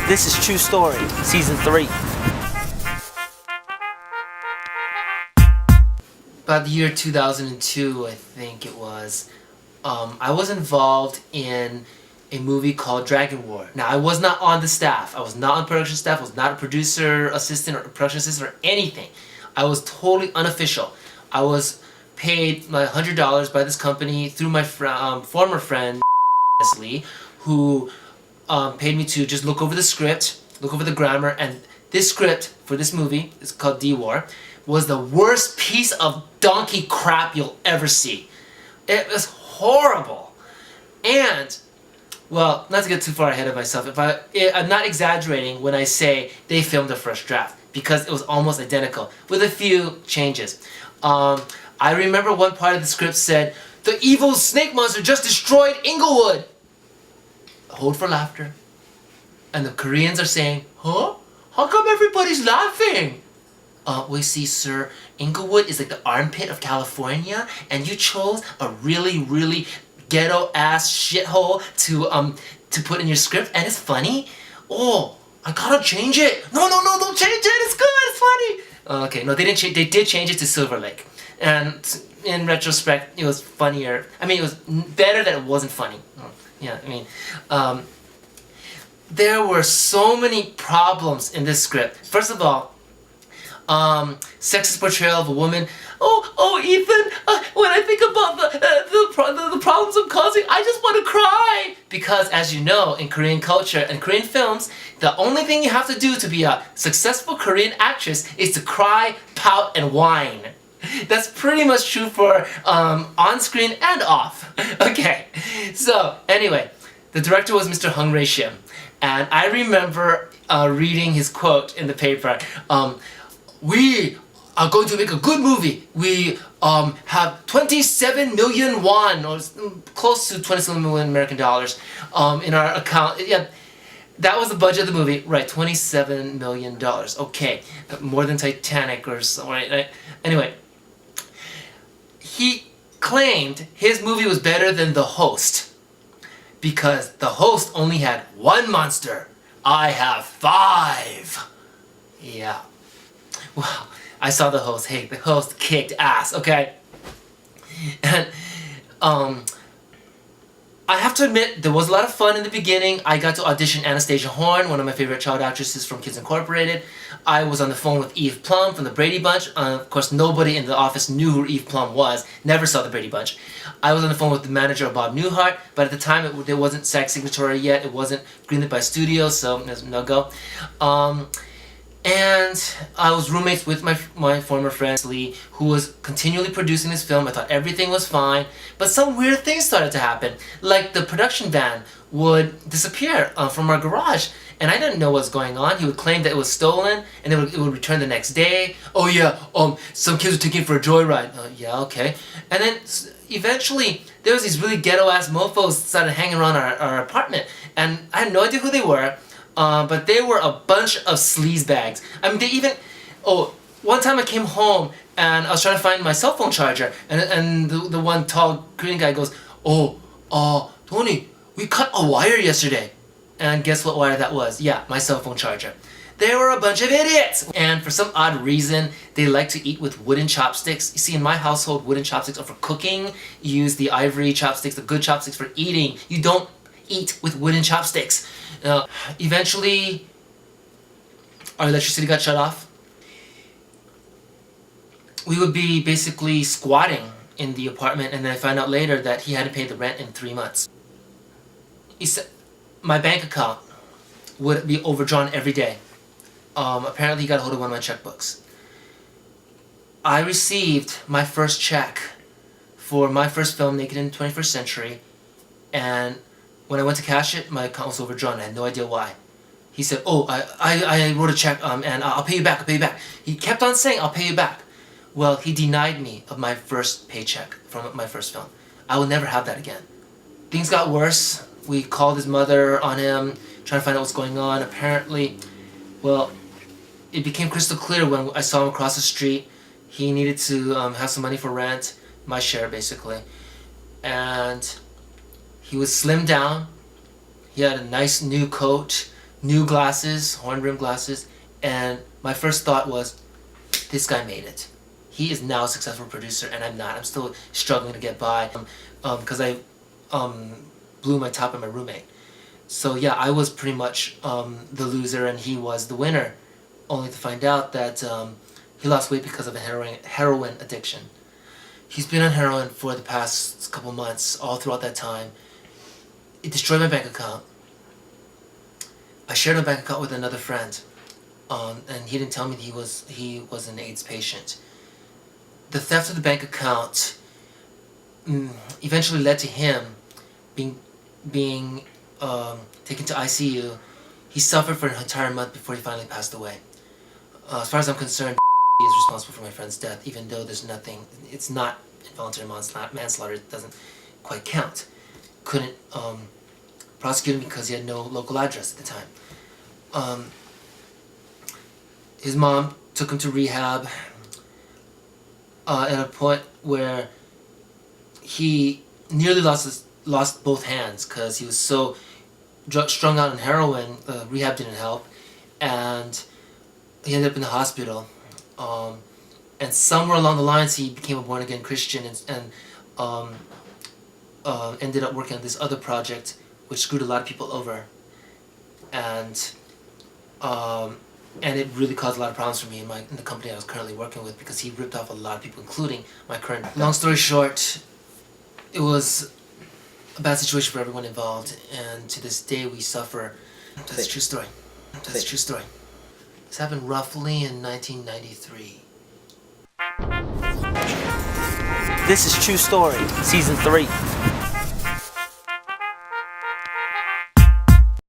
This is True Story, Season 3. About the year 2002, I think it was, I was involved in a movie called Dragon War. Now, I was not on the staff. I was not on production staff. I was not a producer, assistant, or production assistant, or anything. I was totally unofficial. I was paid my $100 by this company through my former friend, Leslie, who paid me to just look over the script, look over the grammar, and this script for this movie, it's called D-War, was the worst piece of donkey crap you'll ever see. It was horrible. And, well, not to get too far ahead of myself, I'm not exaggerating when I say they filmed the first draft, because it was almost identical, with a few changes. I remember one part of the script said, "The evil snake monster just destroyed Inglewood." Hold for laughter. And the Koreans are saying, "Huh? How come everybody's laughing?" We see, sir, Inglewood is like the armpit of California, and you chose a really, really ghetto-ass shithole to put in your script, and it's funny? Oh, I gotta change it. No, don't change it. It's good. It's funny. Okay, no, they didn't change. They did change it to Silver Lake, and in retrospect, it was funnier. I mean, it was better that it wasn't funny. Yeah, I mean, there were so many problems in this script. First of all, sexist portrayal of a woman. Oh, Ethan, when I think about the problems I'm causing, I just want to cry. Because, as you know, in Korean culture and Korean films, the only thing you have to do to be a successful Korean actress is to cry, pout, and whine. That's pretty much true for on-screen and off. Okay, so anyway, the director was Mr. Hung Rae-shim, and I remember reading his quote in the paper. We are going to make a good movie. We have 27 million won, or close to 27 million American dollars, in our account. Yeah, that was the budget of the movie, right? $27 million. Okay, more than Titanic or something. Right? Anyway, he claimed his movie was better than The Host because The Host only had one monster. I have 5. Yeah. Wow, I saw The Host. Hey, The Host kicked ass, okay? And, I have to admit, there was a lot of fun in the beginning. I got to audition Anastasia Horn, one of my favorite child actresses from Kids Incorporated. I was on the phone with Eve Plum from the Brady Bunch. Of course, nobody in the office knew who Eve Plum was. Never saw the Brady Bunch. I was on the phone with the manager, Bob Newhart, but at the time, it wasn't SAG signatory yet. It wasn't greenlit by studio, so there's no go. And I was roommates with my former friend Lee, who was continually producing this film. I thought everything was fine, but some weird things started to happen. Like the production van would disappear from our garage, and I didn't know what was going on. He would claim that it was stolen, and it would return the next day. Oh yeah, some kids were taking it for a joyride. Yeah, okay. And then eventually, there was these really ghetto-ass mofos started hanging around our apartment, and I had no idea who they were. But they were a bunch of sleazebags. I mean, they even... Oh, one time I came home and I was trying to find my cell phone charger, and the one tall Korean guy goes, Tony, we cut a wire yesterday. And guess what wire that was? Yeah, my cell phone charger. They were a bunch of idiots! And for some odd reason, they like to eat with wooden chopsticks. You see, in my household, wooden chopsticks are for cooking. You use the ivory chopsticks, the good chopsticks, for eating. You don't eat with wooden chopsticks. Eventually, our electricity got shut off. We would be basically squatting in the apartment, and then I found out later that he hadn't paid the rent in 3 months. He said my bank account would be overdrawn every day. Apparently, he got a hold of one of my checkbooks. I received my first check for my first film, Naked in the 21st Century, and when I went to cash it, my account was overdrawn. I had no idea why. He said, I wrote a check, and I'll pay you back, I'll pay you back. He kept on saying, I'll pay you back. Well, he denied me of my first paycheck from my first film. I will never have that again. Things got worse. We called his mother on him, trying to find out what's going on. Apparently, well, it became crystal clear when I saw him across the street. He needed to have some money for rent, my share basically. And he was slimmed down. He had a nice new coat, new glasses, horn rim glasses, and my first thought was, this guy made it. He is now a successful producer, and I'm not. I'm still struggling to get by because I blew my top on my roommate. So yeah, I was pretty much the loser, and he was the winner, only to find out that he lost weight because of a heroin addiction. He's been on heroin for the past couple months, all throughout that time. It destroyed my bank account. I shared my bank account with another friend, and he didn't tell me that he was an AIDS patient. The theft of the bank account eventually led to him being taken to ICU. He suffered for an entire month before he finally passed away. As far as I'm concerned, he is responsible for my friend's death, even though there's nothing. It's not involuntary manslaughter. It doesn't quite count. Couldn't prosecute him because he had no local address at the time. His mom took him to rehab at a point where he nearly lost both hands because he was so strung out on heroin. Rehab didn't help, and he ended up in the hospital. And somewhere along the lines, he became a born-again Christian and ended up working on this other project, which screwed a lot of people over. And it really caused a lot of problems for me in the company I was currently working with, because he ripped off a lot of people, including my current. Long story short, it was a bad situation for everyone involved, and to this day we suffer. That's a true story. That's a true story. This happened roughly in 1993. This is True Story, Season 3.